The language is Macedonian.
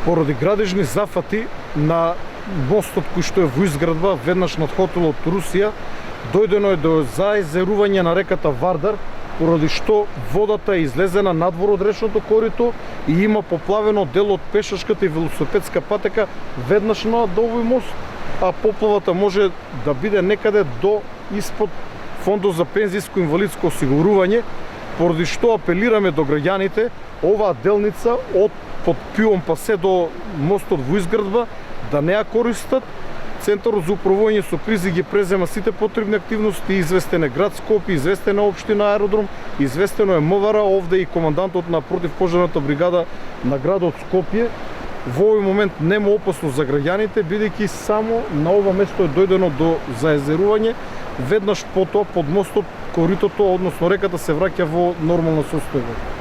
Поради градежни зафати на мостот кој што е во изградба веднаш над хотелот Русија, дојдено е до заезерување на реката Вардар, поради што водата е излезена надвор од речното корито и има поплавено дел од пешачката и велосипедска патека веднаш над овој мост, а поплавата може да биде некаде до испод Фондот за пензиско инвалидско осигурување, поради што апелираме до граѓаните оваа делница од под Пион па се до мостот во изградба да не ја користат. Центарот за управување со кризи ги презема сите потребни активности, известен е град Скопје, известен е општина Аеродром, известено е МВР, овде и командантот на противпожарната бригада на градот Скопје. Во овој момент нема опасност за граѓаните, бидејќи само на ова место е дојдено до заезерување, веднаш потоа под мостот коритото, односно реката се враќа во нормална состојба.